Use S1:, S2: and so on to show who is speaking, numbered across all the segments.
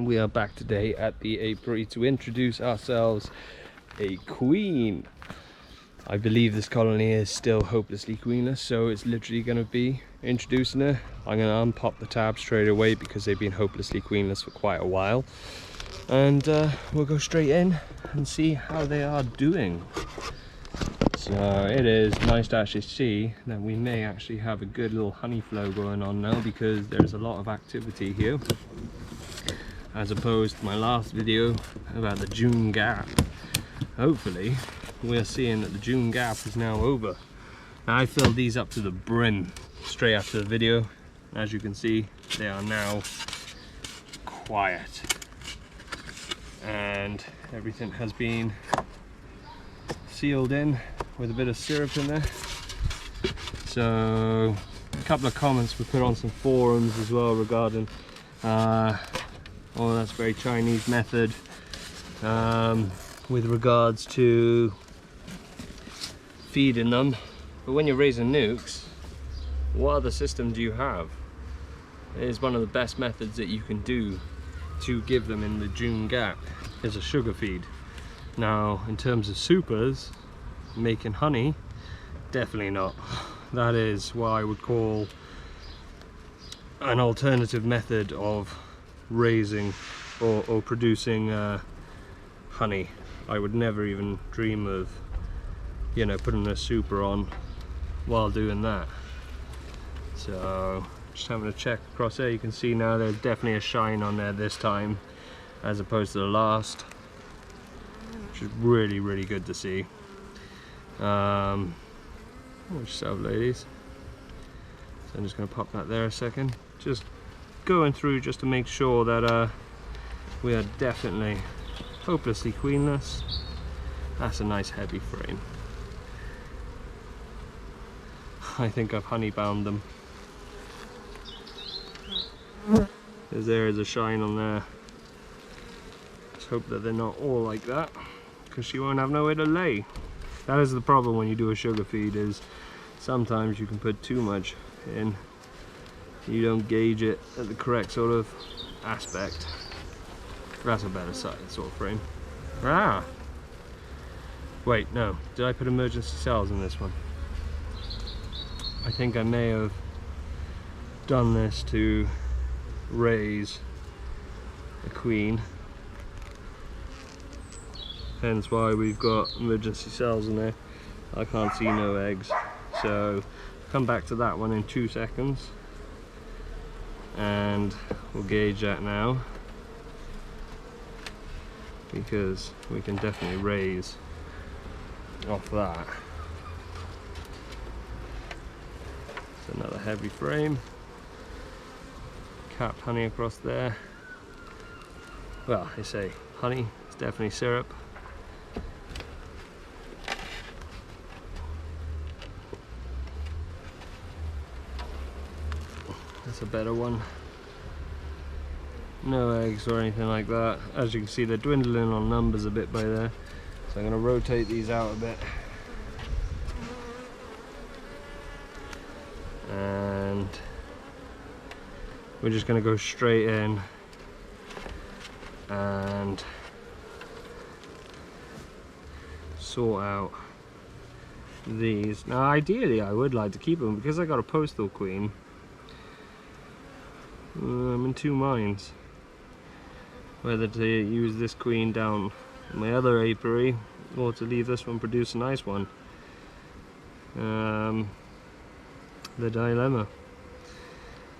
S1: we are back today at the apiary to introduce ourselves a queen. I believe this colony is still hopelessly queenless, so it's literally going to be introducing her. I'm going to unpop the tab straight away because they've been hopelessly queenless for quite a while, and we'll go straight in and see how they are doing. So it is nice to actually see that we may actually have a good little honey flow going on now, because there's a lot of activity here, as opposed to my last video about the June gap. Hopefully we're seeing that the June gap is now over. Now, I filled these up to the brim straight after the video. As you can see, they are now quiet and everything has been sealed in with a bit of syrup in there. So a couple of comments were put on some forums as well regarding oh, that's very Chinese method with regards to feeding them. But when you're raising nukes, what other system do you have? It is one of the best methods that you can do to give them in the June gap is a sugar feed. Now, in terms of supers, making honey, definitely not. That is what I would call an alternative method of raising or producing honey. I would never even dream of, you know, putting a super on while doing that. So just having a check across there, you can see now there's definitely a shine on there this time as opposed to the last, which is really good to see. Watch yourself, ladies. So I'm just going to pop that there a second, just going through just to make sure that we are definitely hopelessly queenless. That's a nice heavy frame. I think I've honey bound them, because there is a shine on there. Let's hope that they're not all like that, because she won't have nowhere to lay. That is the problem when you do a sugar feed, is sometimes you can put too much in. You don't gauge it at the correct sort of aspect. That's a better size sort of frame. Ah! Wait, no. Did I put emergency cells in this one? I think I may have done this to raise a queen. Hence why we've got emergency cells in there. I can't see no eggs. So come back to that one in 2 seconds. And we'll gauge that now, because we can definitely raise off that. It's another heavy frame, capped honey across there. Well, I say honey, it's definitely syrup. That's a better one. No eggs or anything like that. As you can see, they're dwindling on numbers a bit by there, so I'm going to rotate these out a bit, and we're just going to go straight in and sort out these. Now ideally I would like to keep them, because I got a postal queen. I'm in two minds whether to use this queen down my other apiary or to leave this one produce a nice one. The dilemma,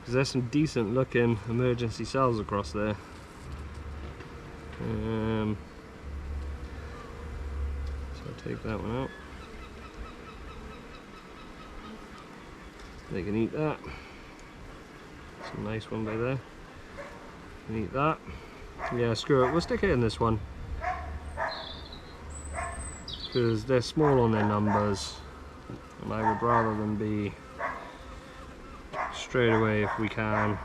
S1: because there's some decent looking emergency cells across there. So I'll take that one out. They can eat that. It's a nice one by there. Can eat that. Yeah, screw it. We'll stick it in this one, because they're small on their numbers, and I would rather them be straight away, if we can,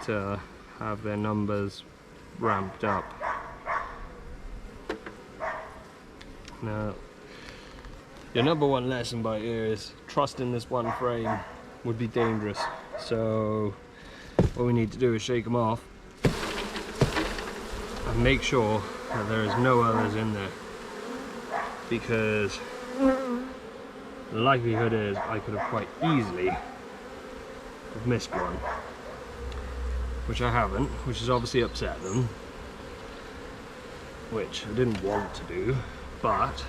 S1: to have their numbers ramped up. Now, your number one lesson by ear is trusting this one frame would be dangerous. So what we need to do is shake them off and make sure that there is no others in there, because the likelihood is I could have quite easily have missed one, which I haven't, which has obviously upset them, which I didn't want to do. But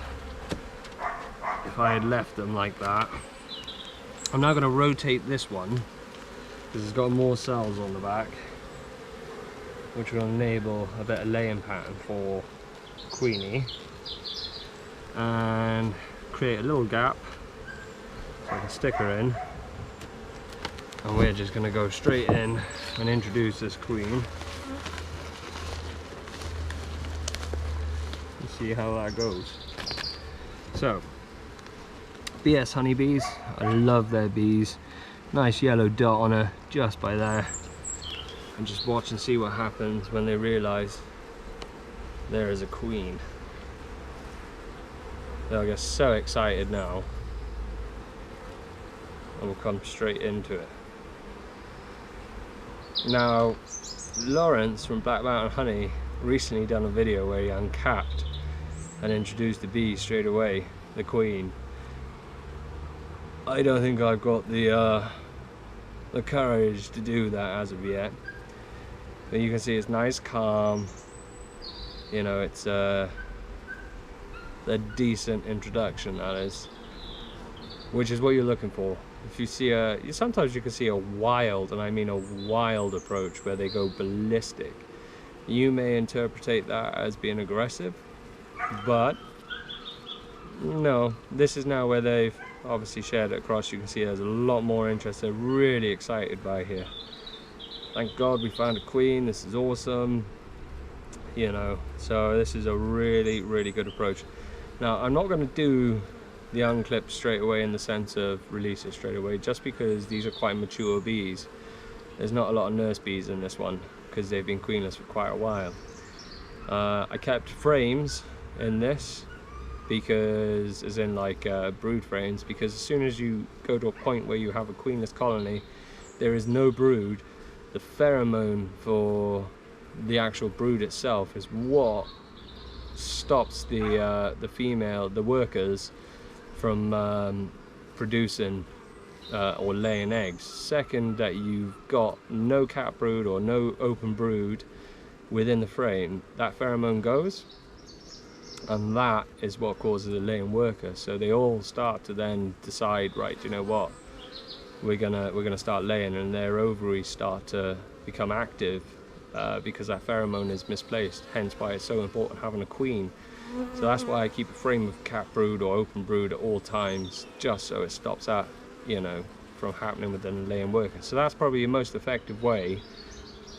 S1: if I had left them like that, I'm now going to rotate this one because it's got more cells on the back, which will enable a better laying pattern for Queenie, and create a little gap so I can stick her in. And we're just going to go straight in and introduce this queen. Let's see how that goes. So, BS honeybees, I love their bees. Nice yellow dot on her just by there. And just watch and see what happens when they realise there is a queen. They'll get so excited now and will come straight into it. Now, Lawrence from Black Mountain Honey recently done a video where he uncapped and introduced the bee straight away, the queen. I don't think I've got the courage to do that as of yet. But you can see it's nice, calm. You know, it's a decent introduction, that is, which is what you're looking for. If you see sometimes you can see a wild, and I mean a wild approach where they go ballistic. You may interpret that as being aggressive, but no, this is now where they've obviously shared it across. You can see there's a lot more interest. They're really excited by here. Thank God we found a queen. This is awesome. You know, so this is a really, really good approach. Now, I'm not going to do the unclip straight away in the sense of release it straight away, just because these are quite mature bees. There's not a lot of nurse bees in this one because they've been queenless for quite a while. I kept frames in this because, as in like brood frames, because as soon as you go to a point where you have a queenless colony, there is no brood. The pheromone for the actual brood itself is what stops the female, the workers, from producing or laying eggs. Second, that you've got no cat brood or no open brood within the frame, that pheromone goes, and that is what causes a laying worker. So they all start to then decide, right, you know what, we're gonna start laying, and their ovaries start to become active because that pheromone is misplaced. Hence why it's so important having a queen. So that's why I keep a frame of cat brood or open brood at all times, just so it stops that, you know, from happening with the laying worker. So that's probably your most effective way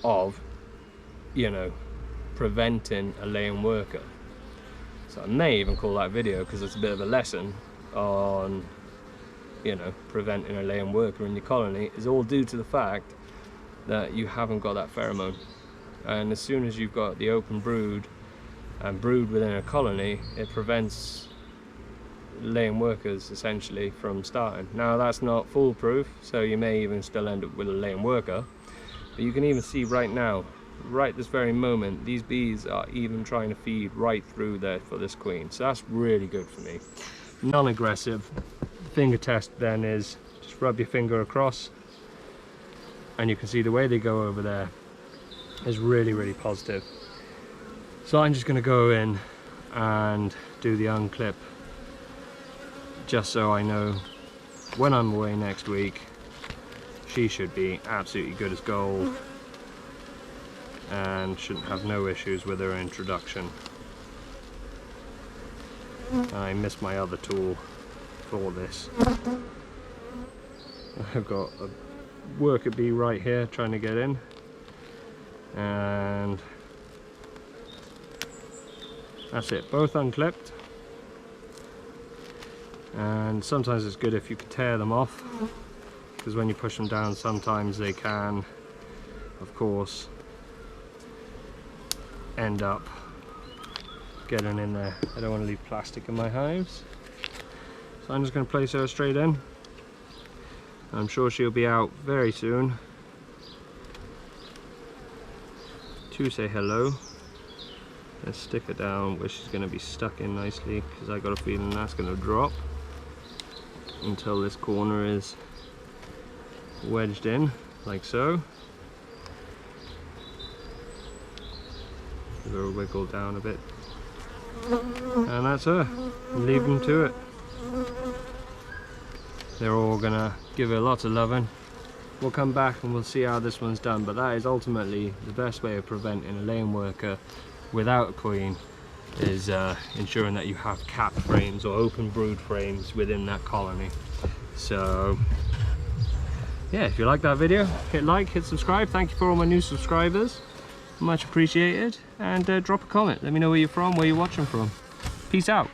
S1: of, you know, preventing a laying worker. So I may even call that video, because it's a bit of a lesson on, you know, preventing a laying worker in your colony, is all due to the fact that you haven't got that pheromone. And as soon as you've got the open brood and brood within a colony, it prevents laying workers essentially from starting. Now, that's not foolproof, so you may even still end up with a laying worker, but you can even see right now, right this very moment, these bees are even trying to feed right through there for this queen. So that's really good for me. Non-aggressive. Finger test then is just rub your finger across, and you can see the way they go over there is really, really positive. So I'm just going to go in and do the unclip, just so I know when I'm away next week, she should be absolutely good as gold and shouldn't have no issues with her introduction. And I missed my other tool for this. I've got a worker bee right here trying to get in, and that's it, both unclipped. And sometimes it's good if you can tear them off, because when you push them down, sometimes they can, of course, end up getting in there. I don't want to leave plastic in my hives, so I'm just going to place her straight in. I'm sure she'll be out very soon to say hello. Let's stick her down where she's going to be stuck in nicely, because I got a feeling that's going to drop until this corner is wedged in, like so. Give her a wiggle down a bit. And that's her. Leave them to it. They're all going to give her lots of loving. We'll come back and we'll see how this one's done, but that is ultimately the best way of preventing a laying worker without a queen, is ensuring that you have cap frames or open brood frames within that colony. So yeah, if you like that video, hit like, hit subscribe. Thank you for all my new subscribers, much appreciated. And drop a comment, let me know where you're from, where you're watching from. Peace out.